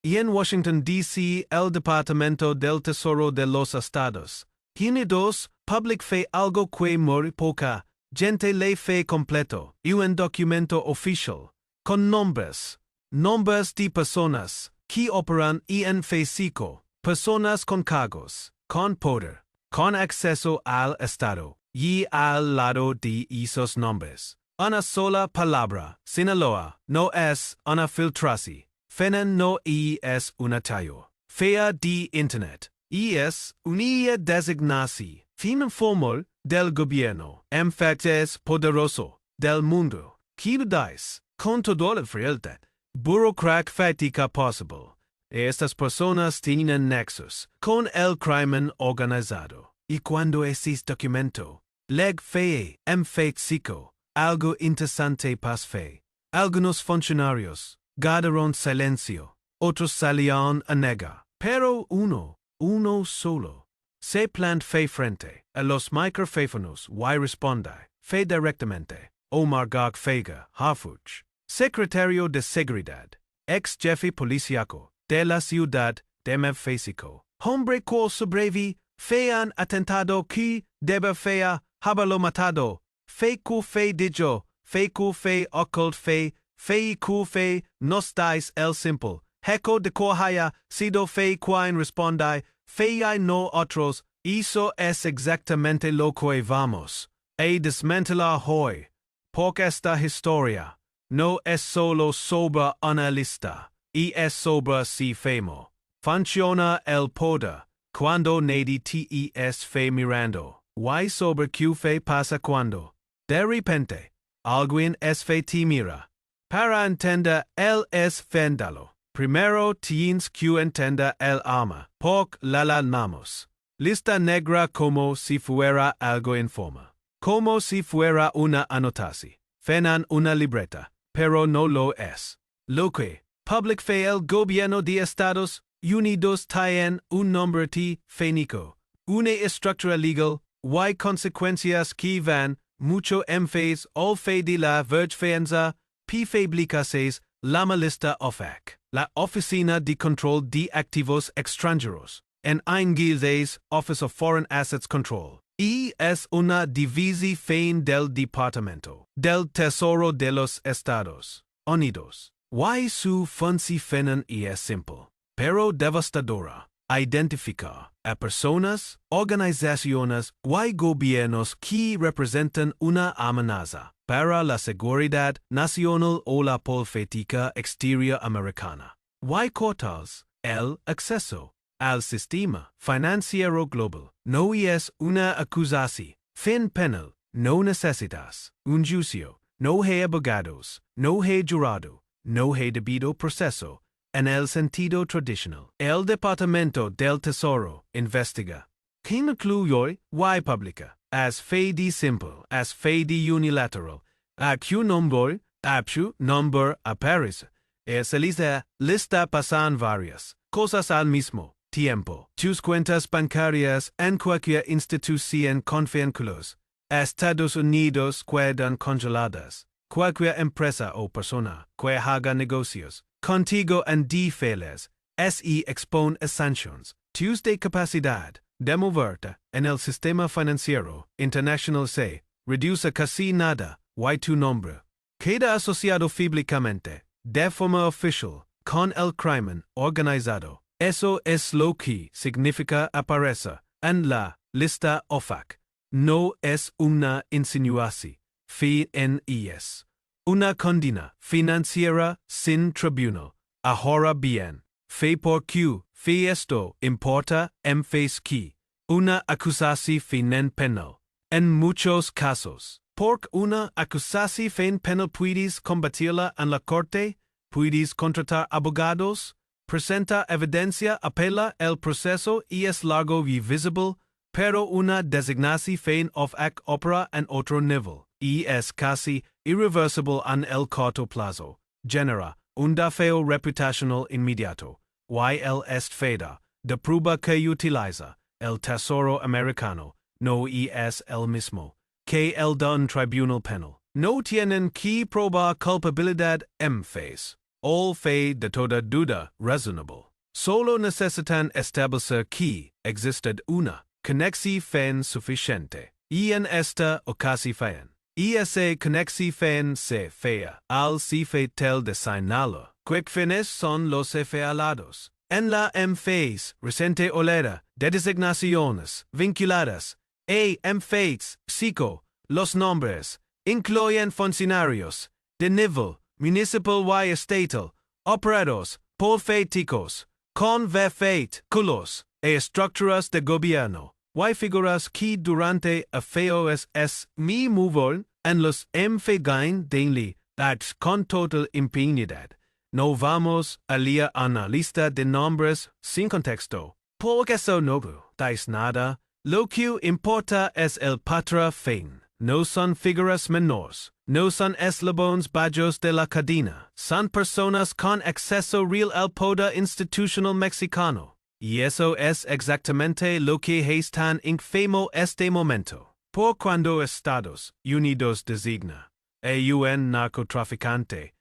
y en Washington D.C. el Departamento del Tesoro de los Estados Unidos, public fe algo que muy poca gente ley fe completo, y un documento oficial, con nombres de personas que operan en físico, personas con cargos, con poder, con acceso al Estado, y al lado de esos nombres. Una sola palabra, Sinaloa, no es una filtración. Fenan no es una tallo. Fea de Internet. Es una designación. Fin formal del gobierno. Es poderoso del mundo. Quieres, con toda la frialdad, burocrática posible. Estas personas tienen nexos con el crimen organizado. Y cuando ese documento, leg fe, físico, algo interesante pasó. Algunos funcionarios guardaron silencio, otros salieron a negar, pero uno solo, se plantó frente a los micrófonos y responde, directamente, Omar García Harfuch, Secretario de Seguridad, ex jefe policíaco de la Ciudad de México, hombre que sobrevive, han atentado que debe haberlo matado, que dijo, que occult que no estáis el simple, heco de que haya sido quien responde, y no otros, eso es exactamente lo que vamos a desmantelar hoy, porque esta historia no es solo sobre una lista, y es sobre si femo. Funciona el poder, cuando nadie te es mirando, y sobre qué pasa cuando, de repente, alguien es te mira. Para entender el es féndalo. Primero tienes que entender el alma, porque la namos. Lista negra como si fuera algo en forma. Como si fuera una anotación. Fenan una libreta, pero no lo es. Lo que, public fe el gobierno de Estados Unidos tiene un nombre técnico, una estructura legal, y consecuencias que van mucho énfasis al fe de la vergüenza. Publicases, la lista OFAC, la Oficina de Control de Activos Extranjeros, en inglés Office of Foreign Assets Control, y es una división del Departamento del Tesoro de los Estados Unidos. Y su función es simple, pero devastadora. Identificar a personas, organizaciones y gobiernos que representan una amenaza para la seguridad nacional o la política exterior americana. Y cortals, el acceso al sistema financiero global no es una acusación. Fin penal, no necesitas un juicio, no hay abogados, no hay jurado, no hay debido proceso. En el sentido tradicional, el Departamento del Tesoro investiga. Que incluye y publica, as fe de simple, as fe de unilateral, a que nombre, apsu nombre aparece. Esa lista pasan varias cosas al mismo tiempo. Tus cuentas bancarias en cualquier institución confianculos. Estados Unidos quedan congeladas. Cualquier empresa o persona que haga negocios contigo en diferes, se expone a sanciones. Tus de capacidad de moverte en el sistema financiero internacional se reduce casi nada, y tu nombre queda asociado públicamente, de forma oficial, con el crimen organizado. Eso es lo que significa aparecer en la lista OFAC. No es una insinuación. Fin es una condena financiera sin tribunal. Ahora bien, fe por Q, fe esto importa en face que una acusación fin penal. En muchos casos, porque una acusación fin penal puedes combatirla en la corte, puedes contratar abogados, presenta evidencia, apela el proceso y es largo y visible, pero una designación fin OFAC opera en otro nivel, y es casi irreversible en el corto plazo, genera un daño reputacional inmediato, y el feda de prueba que utiliza el Tesoro americano, no es el mismo que el de un tribunal penal. No tienen que probar culpabilidad en face. all fe de toda duda razonable. Solo necesitan establecer que existed una conexión fen suficiente. Y en esta ocasión, esa conexión se fea al cife tel de Sinaloa. Quick fines son los alados. En la phase recente olera de designaciones vinculadas phase psico, los nombres incluyen funcionarios de nivel municipal y estatal, operados políticos, con vefate culos estructuras de gobierno, y figuras que durante a feos es mi mover en los gain daily that con total impunidad. No vamos a leer una lista de nombres sin contexto, porque eso no dais nada. Lo que importa es el patra fin. No son figuras menores, no son eslabones bajos de la cadena, son personas con acceso real al poder institucional mexicano. Y eso es exactamente lo que es tan infamo este momento. Por cuando Estados Unidos designa a un narcotraficante,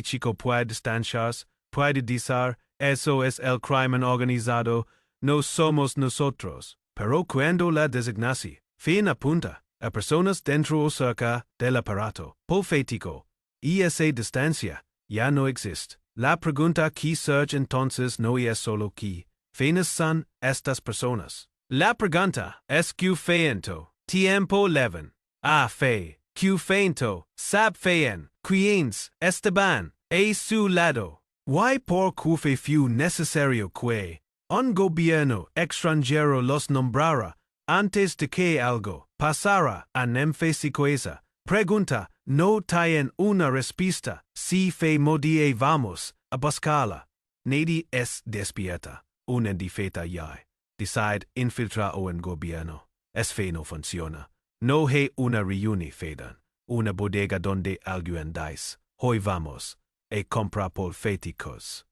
chico puede distanciarse, puede decir, eso es el crimen organizado, no somos nosotros. Pero cuando la designación fin apunta a personas dentro o cerca del aparato político, y esa distancia ya no existe. La pregunta que surge entonces no es solo que fines son estas personas. La pregunta es que feinto tiempo leven a fe, que feinto sab fein, quiens estaban a su lado. Y por que fue necesario que un gobierno extranjero los nombrara antes de que algo pasara a esa pregunta no tiene una respuesta si fe modie vamos a buscarla. Nadie es despierta, una difeta ya, decide infiltrar o en gobierno. Es fe no funciona. No hay una reunión fedan, una bodega donde alguien dice, hoy vamos a comprar políticos.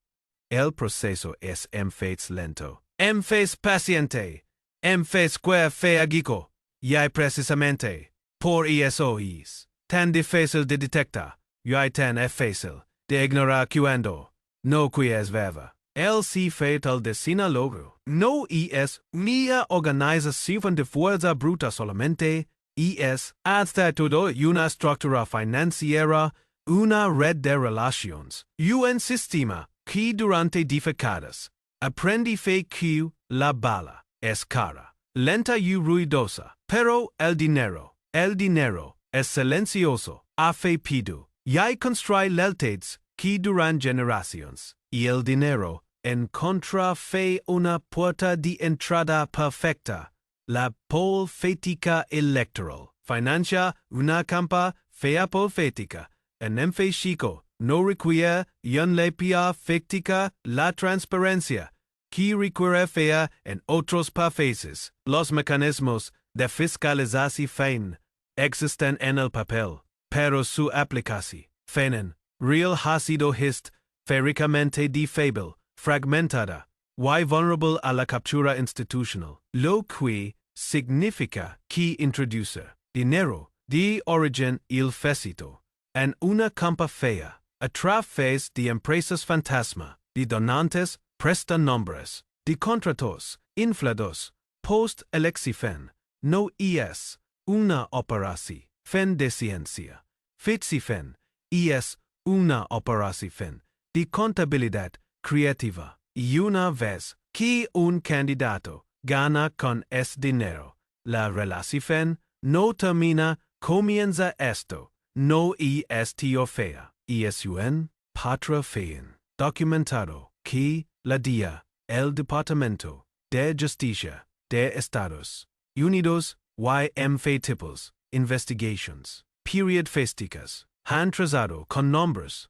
El proceso es lento, paciente, feagico, y precisamente, por eso es tan difícil de detectar, y tan fácil de ignorar cuando no es verdad. El fatal de Sinaloa no es una organización de fuerza bruta solamente, es hasta todo una estructura financiera, una red de relaciones, y un sistema que durante décadas aprendí que la bala es cara, lenta y ruidosa, pero el dinero es silencioso, afeipido, y construye lealtades que duran generaciones, y el dinero encontra fe una puerta de entrada perfecta, la política electoral, financia una campa fea política, en chico no requiere un lepia fictica la transparencia, que requiere fea en otros países. Los mecanismos de fiscalización existen en el papel, pero su aplicación, fenen, real ha sido féricamente débil, fragmentada, y vulnerable a la captura institucional, lo que significa que introduce dinero de origen ilícito en una campa fea, a través de empresas fantasma, de donantes, prestanombres, de contratos, inflados, post-elección, no es una operación de ciencia, ficción, es una operación de contabilidad creativa, y una vez que un candidato gana con ese dinero, la relación no termina, comienza esto. No es tío fea, es un patra fein, documentado, que la DIA, el Departamento de Justicia de Estados Unidos, fe tipos, investigations, period fésticas, han trazado con nombres,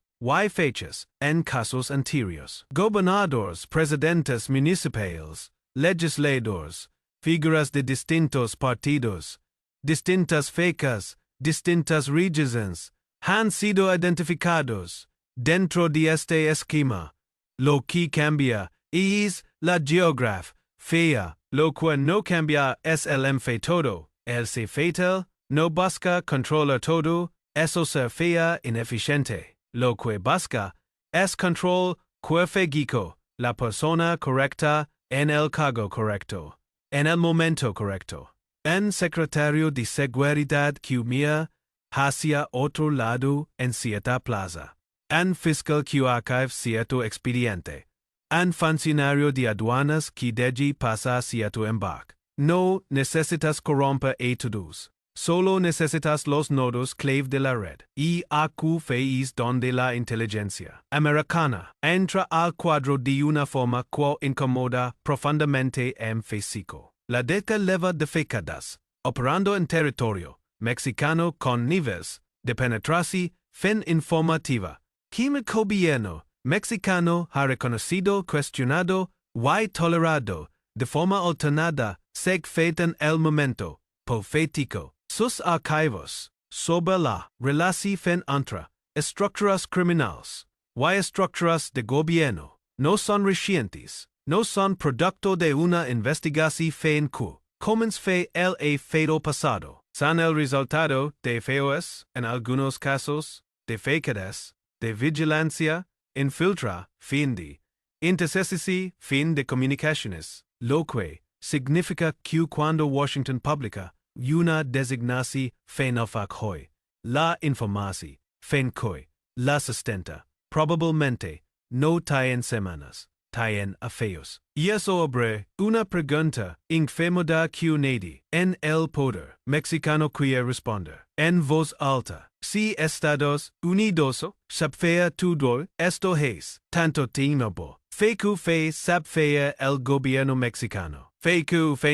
fechas, en casos anteriores, gobernadores, presidentes municipales, legisladores, figuras de distintos partidos, distintas fechas, distintas regiones han sido identificados dentro de este esquema. Lo que cambia es la geografía, lo cual no cambia es el todo. El fatal no busca controlar todo, eso ser fea ineficiente. Lo que busca es control querfegico, la persona correcta en el cargo correcto, en el momento correcto. En Secretario de Seguridad que mira hacia otro lado en cierta plaza. En fiscal que archive cierto expediente. En funcionario de aduanas que deji pasa cierto embarque. No necesitas corromper a todos. Solo necesitas los nodos clave de la red. Y aquí es donde la inteligencia americana entra al cuadro de una forma que incomoda profundamente en físico. La DECA lleva décadas operando en territorio mexicano con niveles de penetración fin informativa que el gobierno mexicano ha reconocido, cuestionado y tolerado de forma alternada según el momento profético. Sus archivos sobre la relación entre estructuras criminales y estructuras de gobierno no son recientes, no son producto de una investigación que comenzó el feto pasado. Son el resultado de feos, en algunos casos, de décadas, de vigilancia, infiltra, fin de intercessi, fin de comunicaciones, lo que significa que cuando Washington publica una designación fenofac hoy, la información fen que la sustenta, probablemente no taen semanas, taen a feos. Y eso abre una pregunta incómoda que nadie en el poder mexicano quiere responder. En voz alta, si Estados Unidos sabía todo esto es tanto tiempo, fe sabía el gobierno mexicano, fe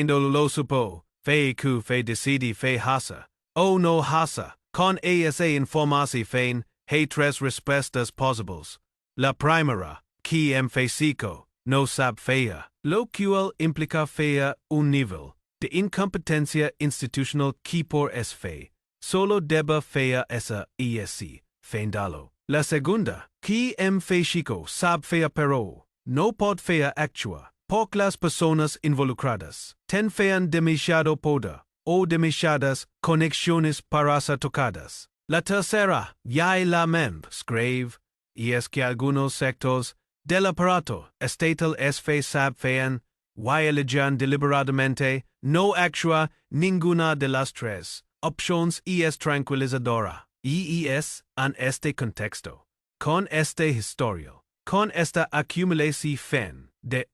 no lo supo, fe decidi fe hasa, o no hasa, con esa información hay tres respuestas posibles. La primera, que en físico no sabía, lo cual implica fea un nivel de incompetencia institucional que por es fe, solo debe fea esa ESC, fendalo. La segunda, que en físico sabía pero no pod fea actua, por las personas involucradas, ten fean demasiado poder, o demasiadas conexiones para ser tocadas. La tercera, ya la memb, escribe, y es que algunos sectores del aparato estatal es fe sabían, y eligen deliberadamente, no actúa ninguna de las tres opciones y es tranquilizadora. Y es, en este contexto, con este historial, con esta acumulación de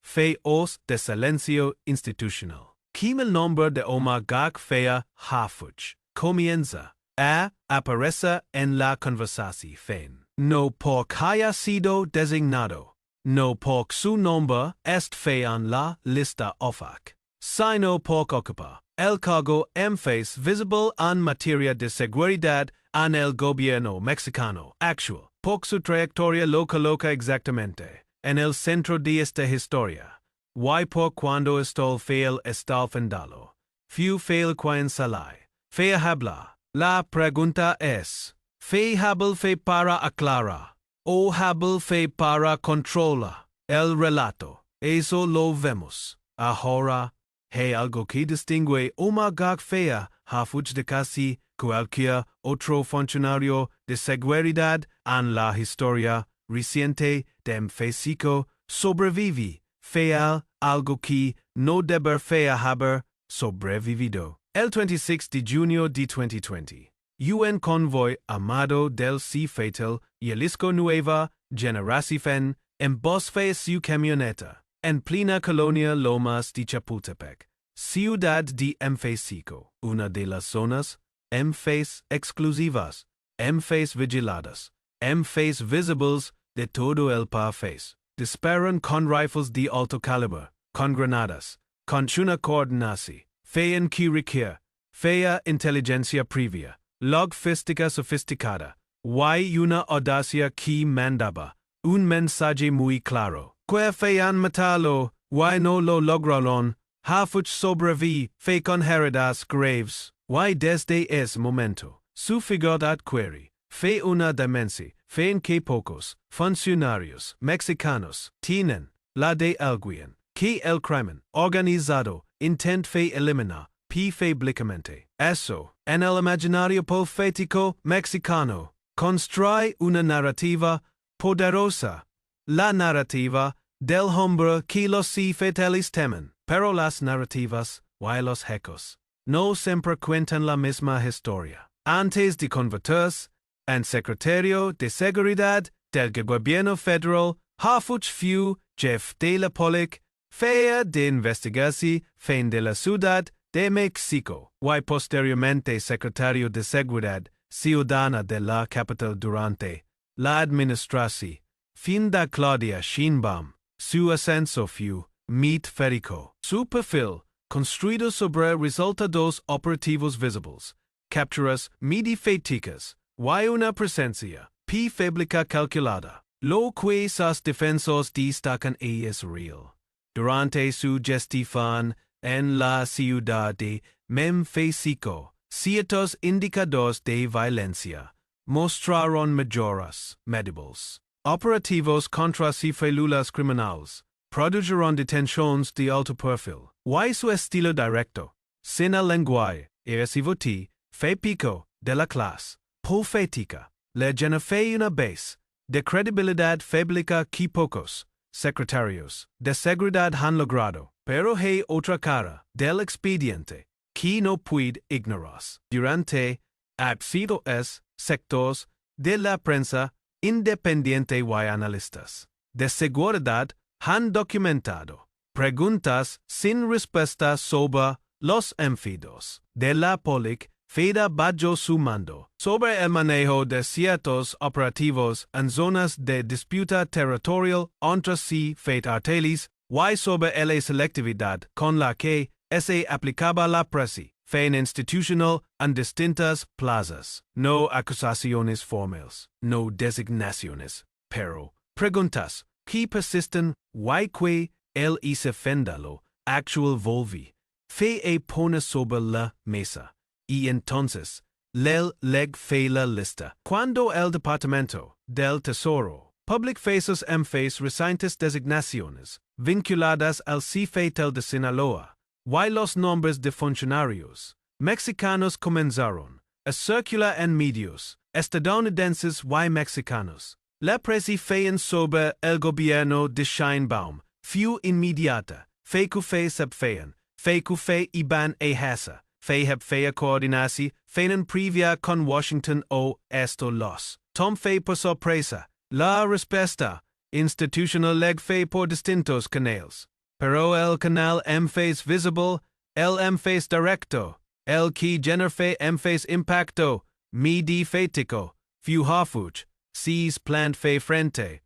feos de silencio institucional, que el nombre de Omar García Harfuch comienza a aparecer en la conversación. No porque haya sido designado, no porque su nombre esté en la lista OFAC, sino porque ocupa el cargo en face visible en materia de seguridad en el gobierno mexicano actual, porque su trayectoria lo coloca exactamente en el centro de esta historia, y por cuando esto fail está fendalo, few fail quien salai, fe habla. La pregunta es, ¿fe habl fe para aclarar o habl fe para controlar el relato? Eso lo vemos. Ahora, hay algo que distingue Omar García Harfuch de casi cualquier otro funcionario de seguridad en la historia reciente de físico sobrevive, feal algo que no debe haber sobrevivido. El 26 de junio de 2020, UN Convoy Armado del C Fatal y Jalisco Nueva Generación en bosfe su camioneta, en plena colonia Lomas de Chapultepec, Ciudad de México, una de las zonas MFACE exclusivas, MFACE vigiladas, MFACE visibles de todo el país. Disparan con rifles de alto calibre, con granadas, con una coordinación. Fean que requiere, fea inteligencia previa, logística sofisticada, y una audacia que mandaba, un mensaje muy claro. Que fean matalo, y no lo lograron, Harfuch sobrevive, fe con heridas graves, y desde ese momento, su figura adquiere, fe una demencia, fe en que pocos funcionarios mexicanos tienen la de alguien, que el crimen organizado intent fe eliminar, públicamente. Eso, en el imaginario profético mexicano, construye una narrativa poderosa, la narrativa del hombre que los fieles temen, pero las narrativas y los hechos no siempre cuentan la misma historia. Antes de convertirse en Secretario de Seguridad del Gobierno Federal, Harfuch fue jefe de la policía de investigación de la Ciudad de México y posteriormente Secretario de Seguridad Ciudadana de la capital durante la administración de Claudia Sheinbaum. Su ascenso fue meteórico. Su perfil, construido sobre resultados operativos visibles, capturas mediáticas y una presencia pública calculada, lo que sus defensores destacan es real. Durante su gestión en la Ciudad de México, ciertos indicadores de violencia mostraron mejoras medibles. Operativos contra células criminales produjeron detenciones de alto perfil, y su estilo directo, sin el lenguaje evasivo pico de la clase política, le genera una base de credibilidad pública que pocos secretarios de seguridad han logrado, pero hay otra cara del expediente que no puede ignorarse. Durante absidos sectores de la prensa independiente y analistas de seguridad han documentado preguntas sin respuesta sobre los enfidos de la policía bajo su mando, sobre el manejo de ciertos operativos en zonas de disputa territorial entre sí arteles y sobre la selectividad con la que se aplicaba la presión institucional en distintas plazas. No acusaciones formales, no designaciones, pero preguntas que persisten y que el defendalo actual volvi pone sobre la mesa. Y entonces, leg la lista. Cuando el Departamento del Tesoro publicó sus recientes designaciones vinculadas al CFETEL de Sinaloa, y los nombres de funcionarios mexicanos comenzaron a circular en medios estadounidenses y mexicanos, la presión sobre el gobierno de Sheinbaum fue inmediata, fe subfean, fe iban hasa, fe coordinasi, en previa con Washington o esto los tom fe por sorpresa, la respuesta institucional leg fe por distintos canales. Pero el canal face visible, el face directo, el que genera face impacto, mediático, fue Harfuch, sees plant fe frente,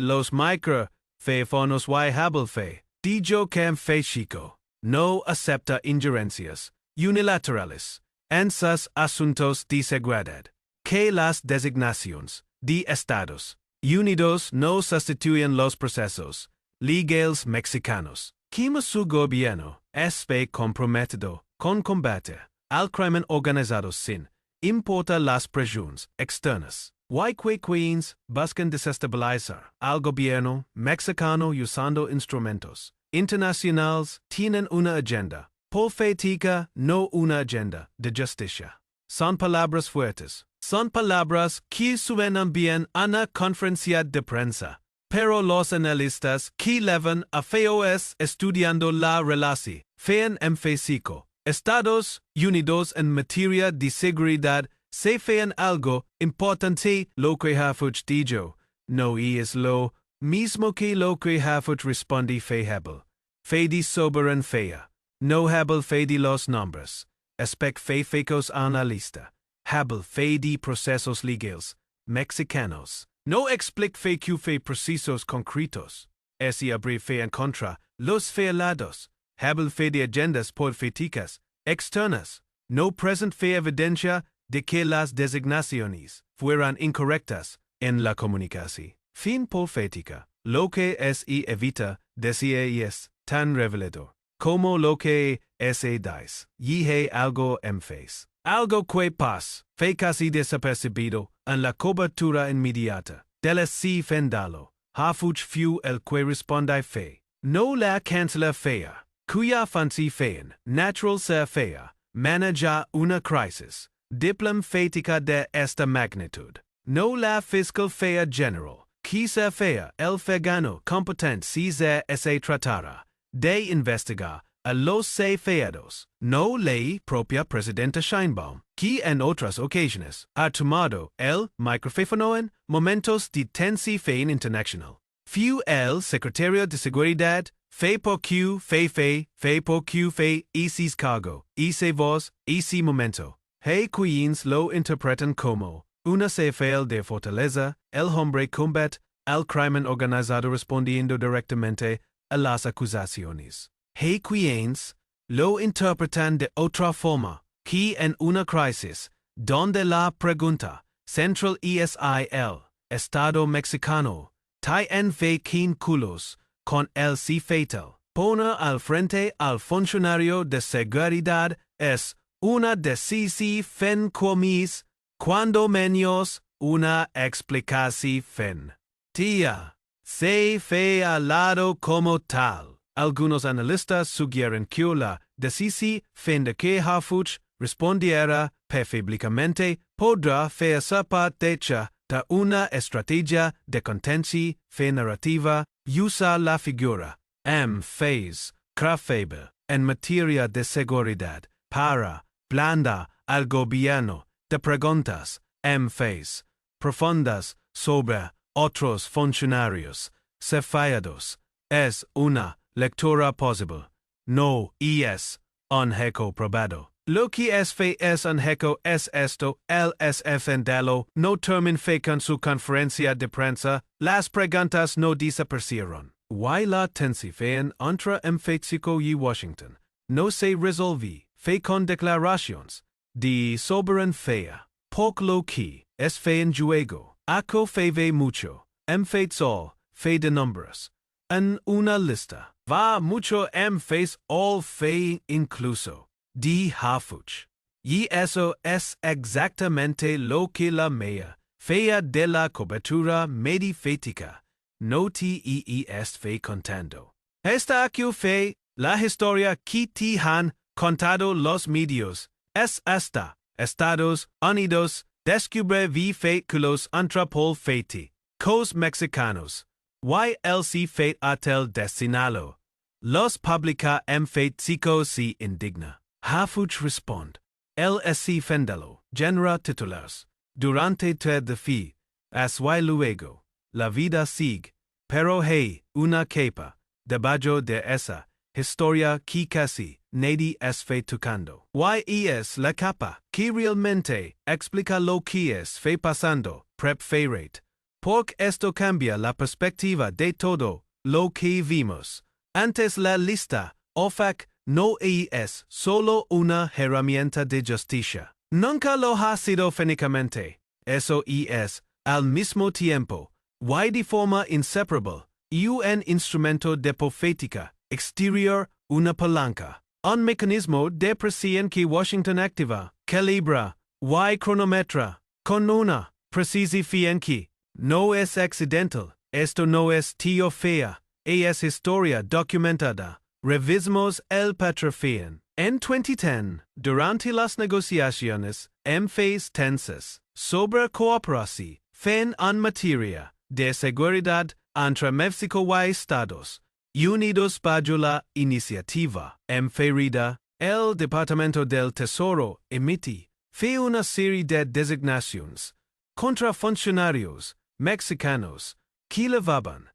los micro, fonos y habel fe, dijo que fe chico, no acepta injerencias unilaterales en sus asuntos de seguridad, que las designaciones de Estados Unidos no sustituyen los procesos legales mexicanos, que su gobierno es comprometido con combate al crimen organizado sin importar las presiones externas. Y quienes buscan desestabilizar al gobierno mexicano usando instrumentos internacionales tienen una agenda política, no una agenda de justicia. Son palabras fuertes, son palabras que suenan bien a una conferencia de prensa. Pero los analistas que llevan a FOS estudiando la relación en México, Estados Unidos en materia de seguridad se fean algo importante lo que Harfuch dijo, no es lo mismo que lo que Harfuch responde habel, fe de soberan fea, no habel fe de los nombres, aspect fecos analista, habel fe de procesos legales, mexicanos. No explica fe procesos concretos. Ese abre fe en contra los lados. Habel fe de agendas políticas externas. No present fe evidencia de que las designaciones fueran incorrectas en la comunicación. Fin política. Lo que es y evita decía es tan revelador como lo que ese dice. Y algo face. Algo que pasa, fe casi desapercibido en la cobertura inmediata del fendalo. Harfuch fue el que responde fe. No la cancela fea, cuya fancy fean, natural ser fea, maneja una crisis diplomática de esta magnitud. No la fiscal fea general, quizá fea el vegano competent si se tratara de investigar a los feados. No ley propia presidenta Sheinbaum, que en otras ocasiones ha tomado el micrófono en momentos de tensión internacional. Fue el Secretario de Seguridad, fe por Q, fe por Q, ese cargo, ese voz, ese momento. Hey queens lo interpretan como una señal de fortaleza, el hombre combate al crimen organizado respondiendo directamente a las acusaciones. Hey queens lo interpretan de otra forma, que en una crisis, donde la pregunta central es el Estado mexicano, en fe culos con el si fatal. Poner al frente al funcionario de seguridad es una decisión comis, cuando menos una explicación. Tía, se fe al lado como tal. Algunos analistas sugieren que la decisión de que Harfuch respondiera públicamente podrá hacerse parte de una estrategia de contención narrativa y usar la figura phase craftable en materia de seguridad para blandar al gobierno de preguntas phase profundas sobre otros funcionarios cefados. Es una lectura posible, no es un hecho probado. Lo que es fe es un hecho es esto, el esfendalo no terminó con su conferencia de prensa, las preguntas no desaparecieron. Why la tensión entre México y Washington no se resolvió con declaraciones de soberan fea. Por lo que es fe en juego, aco fe ve mucho, sol, fe de nombres. En una lista, va mucho face all fe incluso, de Harfuch. Y eso es exactamente lo que la mea, fea de la cobertura medifética, no te es fe contando. Esta aquí fe, la historia que te han contado los medios, es esta, Estados Unidos, descubre vi fe que los antrapol feti, cos mexicanos. YLC Fate Atel de Sinaloa. Los publica Fate Zico si indigna. Harfuch responde. LSC Fendelo. Genera titulares. Durante te de fi. As y luego. La vida sigue. Pero hey, una capa. Debajo de esa. Historia que casi. Nadie es fe tocando. Es la capa. Que realmente. Explica lo que es fe pasando. Prep fe rate. Porque esto cambia la perspectiva de todo lo que vimos. Antes la lista, OFAC, no es solo una herramienta de justicia. Nunca lo ha sido fénicamente. Eso es, al mismo tiempo, de forma inseparable, un instrumento de profética, exterior, una palanca. Un mecanismo de presión que Washington activa, calibra, cronometra, con una precisión que no es accidental, esto no es tío fea, es historia documentada. Revisemos el patrofín. En 2010, durante las negociaciones, phase tensas, sobre cooperación, en materia de seguridad entre México y Estados Unidos bajo la iniciativa referida, el Departamento del Tesoro emite una serie de designaciones contra funcionarios mexicanos que levaban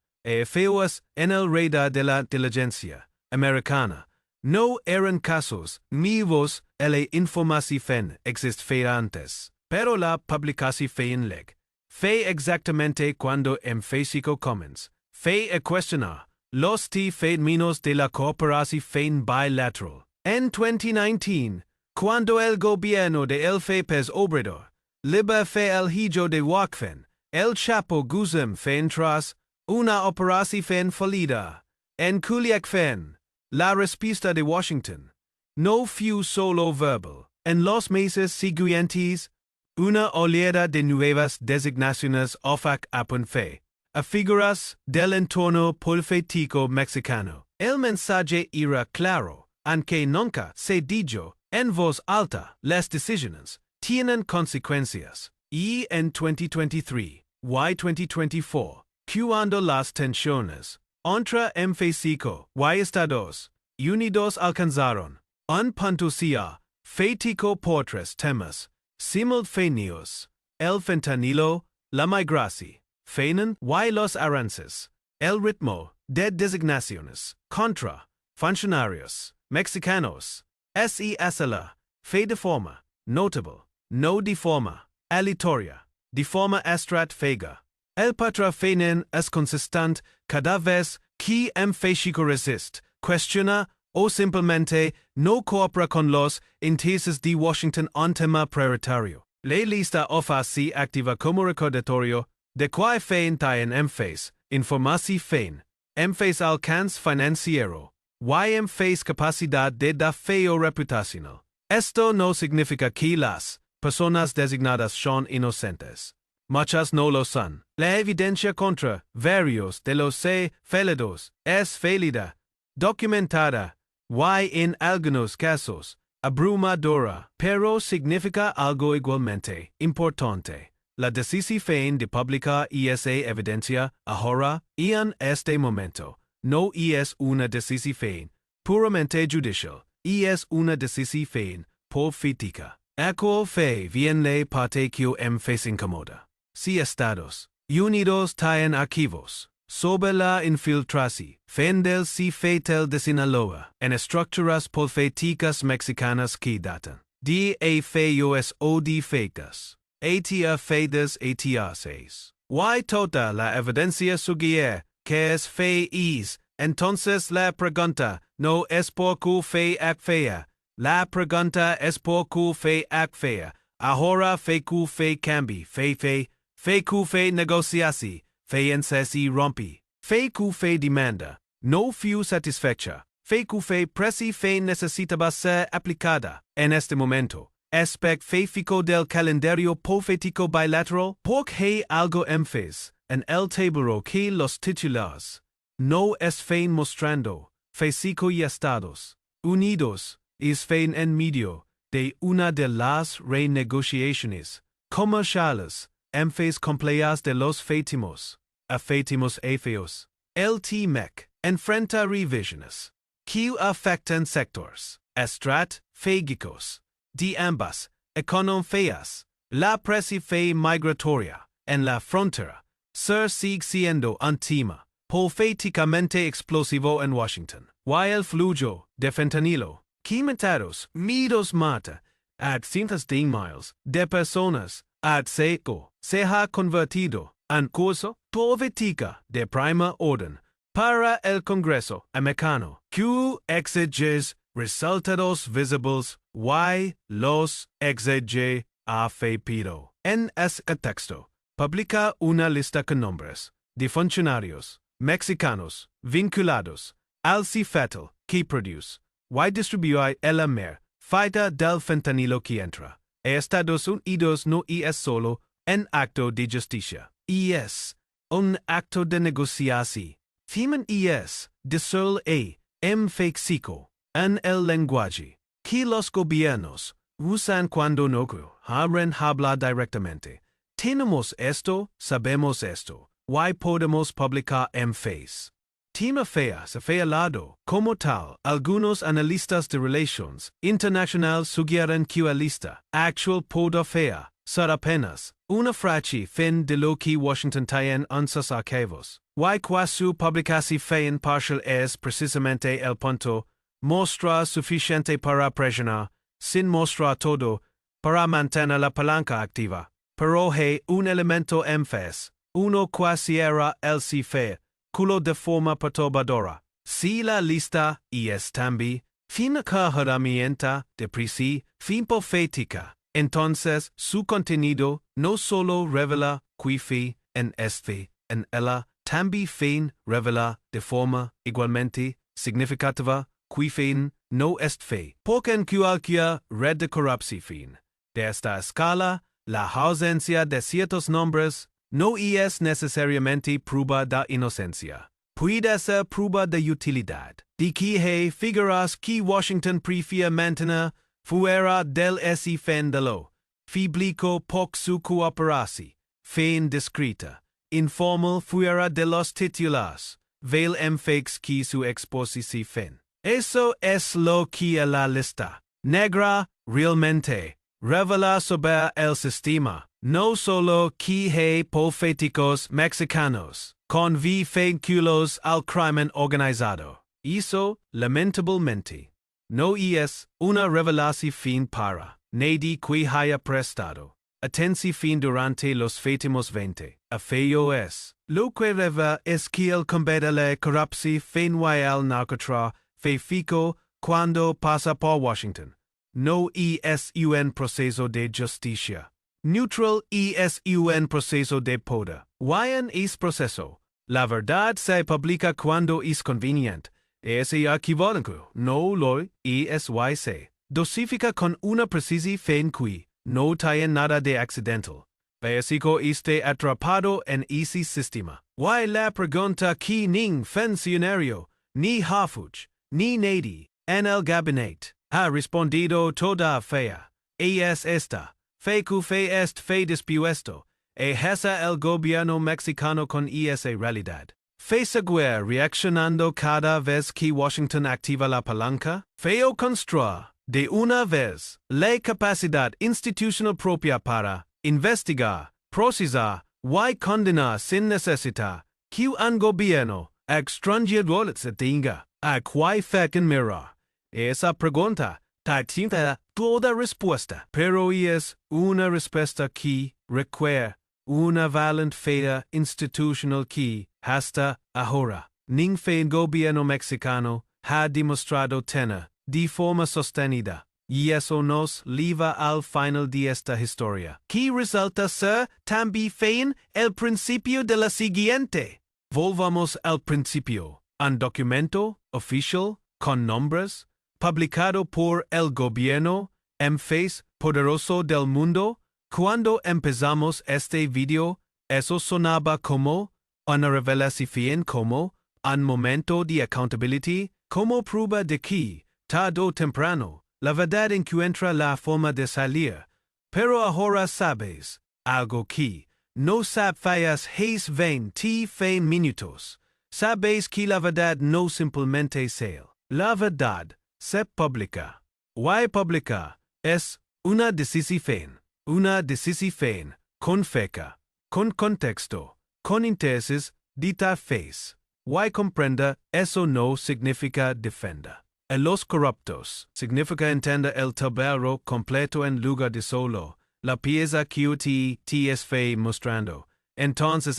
feos en el radar de la diligencia americana. No eran casos nuevos, la información existía antes, pero la publicación leg. Fue exactamente cuando México comenzó. Fue a cuestionar los términos de la cooperación bilateral. En 2019, cuando el gobierno de El López Obrador liber fe el hijo de Wakfen, el Chapo Guzman fen tras una operación fallida. En Culiacán, la respuesta de Washington no fue solo verbal. En los meses siguientes, una oleada de nuevas designaciones OFAC apunfe a figuras del entorno político mexicano. El mensaje era claro, aunque nunca se dijo en voz alta, las decisiones tienen consecuencias. Y en 2023, 2024, cuando las tensiones entre México y Estados Unidos alcanzaron un punto crítico, fatídico por tres temas simultáneos: el fentanilo, la migración, feinen y los aranceles, el ritmo de designaciones contra funcionarios mexicanos, la fe de forma notable, no de forma aleatoria, de forma estratégica. El patrón es consistente cada vez que México resiste, cuestiona o simplemente no coopera con los intereses de Washington en tema prioritario. La lista ofrece activa como recordatorio de que fein en énfasis, información fein, énfasis alcance financiero, y énfasis capacidad de da feo reputacional. Esto no significa que las personas designadas son inocentes. Muchas no lo son. La evidencia contra varios de los felidos es válida, documentada, y en algunos casos, abrumadora, pero significa algo igualmente importante. La decisión de publicar esa evidencia ahora y en este momento no es una decisión puramente judicial, es una decisión política. A cual fe viene parte que me incomoda. Si Estados Unidos tienen archivos sobre la infiltración del CFETEL de Sinaloa en estructuras políticas mexicanas que datan de feos o de fecas, fedes 6. Y toda la evidencia sugiere que es feis, entonces la pregunta no es por qué fe ac fea. La pregunta es por qué fe ac fea. Ahora fe que fe cambie, fe que fe negociasi, fe encesi rompi, fe que fe demanda, no fue satisfecha, fe que fe presi fe necesitaba ser aplicada. En este momento, aspect féfico del calendario profético bilateral, porque algo énfasis en el tablero que los titulares no es fein mostrando, México y Estados Unidos es fein en medio de una de las renegociaciones comerciales énfasis complejas de los fétimos efeos. El TMEC enfrenta revisiones que afectan sectores estratégicos de ambas economías. La presión migratoria en la frontera sigue siendo un tema políticamente explosivo en Washington. Y el flujo de fentanilo, que matados midos mata a cientos de miles de personas, se ha convertido en curso política de prima orden para el Congreso americano, que exige resultados visibles y los exige a pedido. En ese texto, publica una lista con nombres de funcionarios mexicanos vinculados al CFETEL que produce y distribuye la faita del fentanilo que entra a Estados Unidos. No es solo un acto de justicia, es un acto de negociación. También es de sol México en el lenguaje que los gobiernos usan cuando no quieren hablar directamente. Tenemos esto, sabemos esto, y podemos publicar énfasis. Tema fea se fea lado. Como tal, algunos analistas de relaciones internacionales sugieren que la lista actual poder fea ser apenas una frase fin de lo que Washington tiene en sus archivos. Y que su publicación fin parcial es precisamente el punto, mostrar suficiente para presionar, sin mostrar todo, para mantener la palanca activa. Pero hay un elemento énfasis, uno que cierra el CFE, culo de forma perturbadora. Si la lista es también fina herramienta de presi fin profética, entonces su contenido no solo revela que fe en ella, también fin revela de forma igualmente significativa que fin no es fe. Porque en cualquier red de corrupción de esta escala, la ausencia de ciertos nombres no es necesariamente prueba de inocencia. Puede ser prueba de utilidad. De que hay figuras que Washington prefiere mantener fuera del escándalo. Fiblico por su cooperación, fin discreta, informal fuera de los titulares, veil fakes que su exposición fin. Eso es lo que la lista negra realmente revela sobre el sistema, no solo que hay políticos mexicanos con vínculos al crimen organizado. Eso, lamentablemente, no es una revelación fin para nadie que haya prestado atención fin durante los últimos 20 años. Lo que revela es que el combate a la corrupción fin y el narcotráfico cuando pasa por Washington no es un proceso de justicia neutral, es un proceso de poder. Y en ese proceso, la verdad se publica cuando es conveniente. Ese equivalente no lo es y se dosifica con una precisión fin que no tiene nada de accidental. Básico esté atrapado en ese sistema. Y la pregunta que ni funcionario, ni Harfuch, ni nadie en el gabinete ha respondido toda fea. Es esta. Fe que fe est fe dispuesto. Esa el gobierno mexicano con esa realidad. Fe seguir reaccionando cada vez que Washington activa la palanca. Fe o construir, de una vez, la capacidad institucional propia para investigar, procesar y condenar sin necesidad que un gobierno extranjero se tenga a que fequen mirar. Esa pregunta tiene toda respuesta, pero es una respuesta que requiere una valent fe institucional que, hasta ahora, ningún gobierno mexicano ha demostrado tener de forma sostenida. Y eso nos lleva al final de esta historia, que resulta ser también el principio de la siguiente. Volvamos al principio. Un documento oficial con nombres, publicado por el gobierno, más poderoso del mundo. Cuando empezamos este video, eso sonaba como una revelación, como un momento de accountability, como prueba de que, tarde o temprano, la verdad encuentra la forma de salir. Pero ahora sabes algo que no sabías hace 20 minutos. Sabes que la verdad no simplemente sale. La verdad se publica. Y publica es una decisión. Una decisión con fecha, con contexto, con intereses, dita face. Y comprenda, eso no significa defenda a los corruptos, significa entender el tablero completo en lugar de solo la pieza que te es fe mostrando. Entonces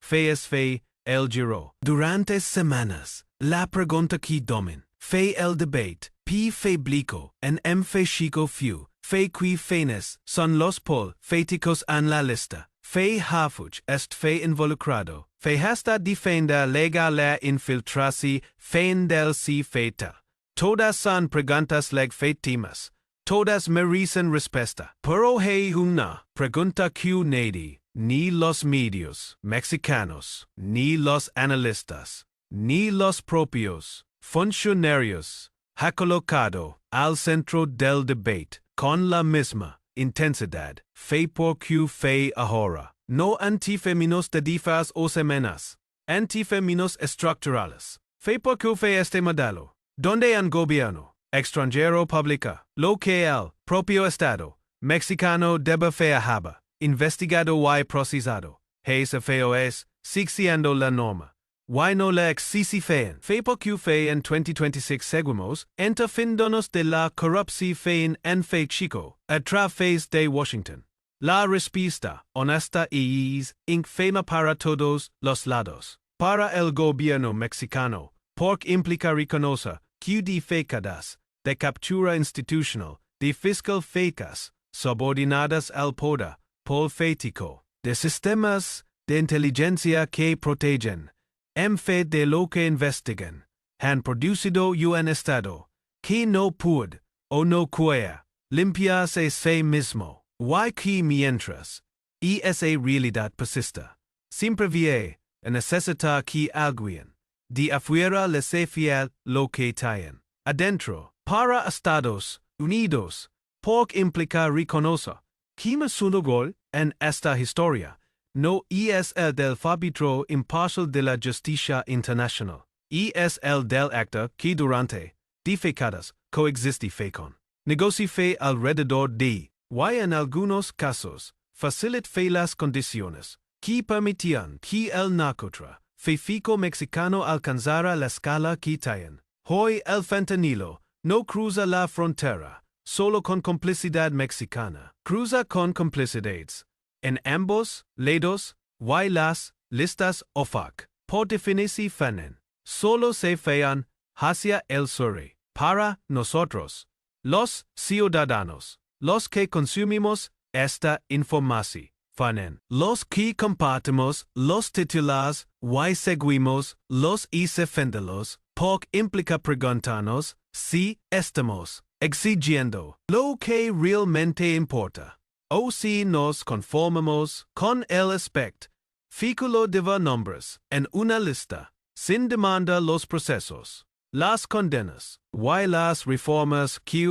fe es fe, el giro. Durante semanas, la pregunta que domin, fe el debate, fe blico, en fe chico few. Fe qui fenes son los políticos en la lista. Fe Harfuch est fe involucrado. Fe hasta defender legal la infiltración fin del si feta. Todas son preguntas legítimas. Todas merecen respuesta. Pero hay una pregunta que nadie, ni los medios mexicanos, ni los analistas, ni los propios funcionarios, ha colocado al centro del debate. Con la misma intensidad, fe porque fe ahora, no antifeminos de difas o semanas, antifeminos estructurales, fe porque fe este modelo, donde un gobierno extranjero publica lo que el propio Estado mexicano debe fe haba, investigado y procesado, esa feo es, siendo la norma. Y no la exisifen. Fe porque fe en 2026 seguimos, enterfindonos de la corrupción en fe chico, a través de Washington. La respuesta, honesta y es infame para todos los lados. Para el gobierno mexicano, porque implica reconocer que de décadas de captura institucional, de fiscal fecas, subordinadas al poder político, de sistemas de inteligencia que protegen, en fe de lo que investigan, han producido un Estado que no puede o no quiere limpiarse sí mismo, y que mientras esa realidad persista, siempre viene a necesitar que alguien de afuera les sea fiel lo que tienen adentro. Para Estados Unidos, porque implica reconocer que su rol en esta historia no ESL del Fabitro Impartial de la Justicia International. ESL del acta que durante defecadas coexisti fecon. Negoci fe alrededor de, y en algunos casos, facilit fe las condiciones, que permitían que el narcotra, fico mexicano alcanzara la escala que tayan. Hoy el fentanilo no cruza la frontera, solo con complicidad mexicana. Cruza con complicidades. En ambos lados, y las listas OFAC, por definirse fanen, solo se fean hacia el sur. Para nosotros, los ciudadanos, los que consumimos esta información, fanen, los que compartimos los titulares y seguimos los defenderlos, POC implica preguntarnos si estamos exigiendo lo que realmente importa, o si nos conformamos con el aspecto fículo de nombres en una lista, sin demandar los procesos, las condenas, y las reformas que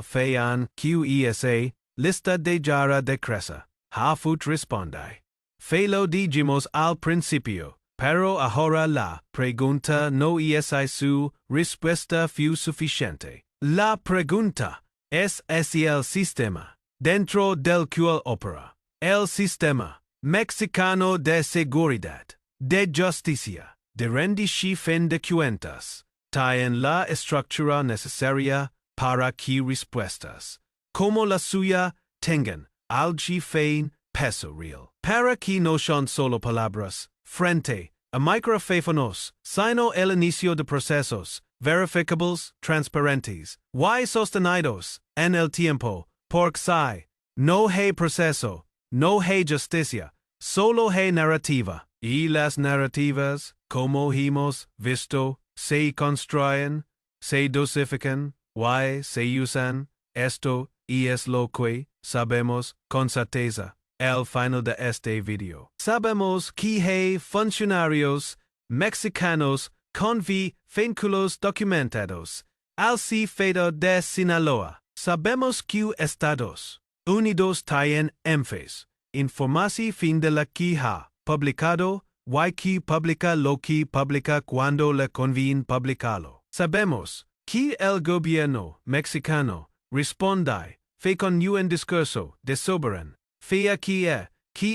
fean QESA, lista de Jara de Cresa. Harfuch responde. Fe lo dijimos al principio, pero ahora la pregunta no es su respuesta fue suficiente. La pregunta es si el sistema, dentro del cual opera, el sistema mexicano de seguridad, de justicia, de rendición de cuentas, tiene la estructura necesaria para que respuestas, como la suya, tengan algo fein peso real. Para que no son solo palabras, frente a micrófonos, sino el inicio de procesos, verificables, transparentes, y sostenidos en el tiempo, porque si no hay proceso, no hay justicia, solo hay narrativa, y las narrativas, como hemos visto, se construyen, se dosifican, y se usan, esto es lo que sabemos con certeza. Al final de este video, sabemos que hay funcionarios mexicanos con vínculos documentados al Estado de Sinaloa. Sabemos que Estados Unidos tienen énfasis, información fin de la que ha publicado, y que publica lo que publica cuando le conviene publicarlo. Sabemos que el gobierno mexicano responde con un discurso de soberano. Fea que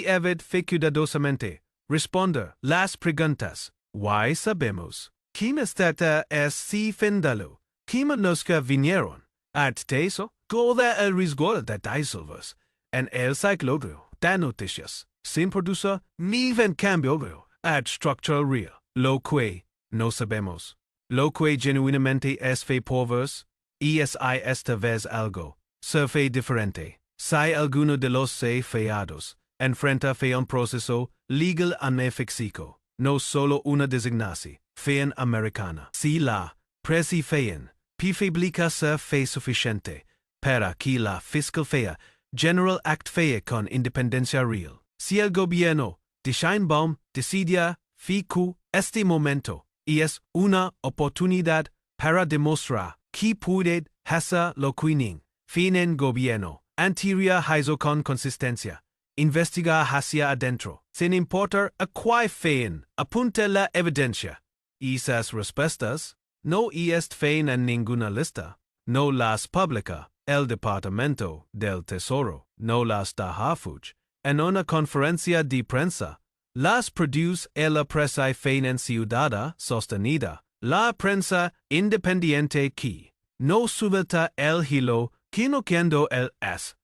evit cuidadosamente responder las preguntas. Y sabemos que esta es si fendalo, que nos que vinieron. Eso, goda el riesgo de disolvers en el ciclo de noticias, sin producir ni en cambio ad structural real. Lo que no sabemos. Lo que genuinamente es fe povers, esta vez algo, se fe diferente. Si alguno de los feados enfrenta fe un proceso legal en México, no solo una designación, fe americana. Si la presi fein, publica ser fe suficiente, para que la fiscal fea, general act fea con independencia real. Si el gobierno de Sheinbaum decidia que este momento es una oportunidad para demostrar que puede hacer lo que fin en gobierno. Anterior hizo con consistencia. Investiga hacia adentro, sin importar a qué fin apunte la evidencia. Esas respuestas no est fein en ninguna lista. No las publica el Departamento del Tesoro. No las da Harfuch en una conferencia de prensa. Las produce la prensa financiada sostenida. La prensa independiente que no suelta el hilo quinoquendo el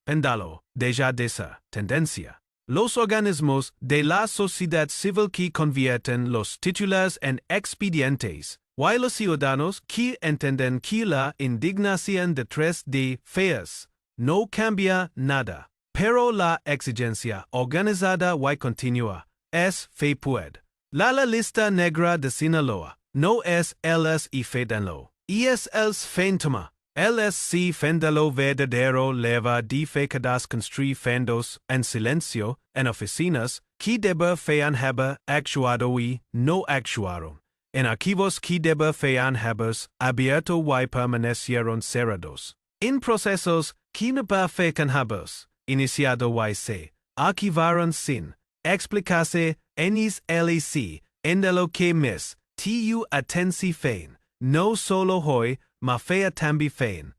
pendalo deja de ser tendencia. Los organismos de la sociedad civil que convierten los titulares en expedientes, y los ciudadanos que entienden que la indignación de 3D feas no cambia nada, pero la exigencia organizada y continua es fe puede. La lista negra de Sinaloa no es el y fedenlo, es el fentoma. LSC fendalo verdadero leva de fecadas construir fendos en silencio en oficinas que debe fean haber actuado y no actuaron. En archivos que debe fean haber abierto y permanecieron cerrados. En procesos que no fecan haber iniciado y se archivaron sin explicase, enis lec, endelo que mis, tu atensi fein, no solo hoi, ma fea tambi fein.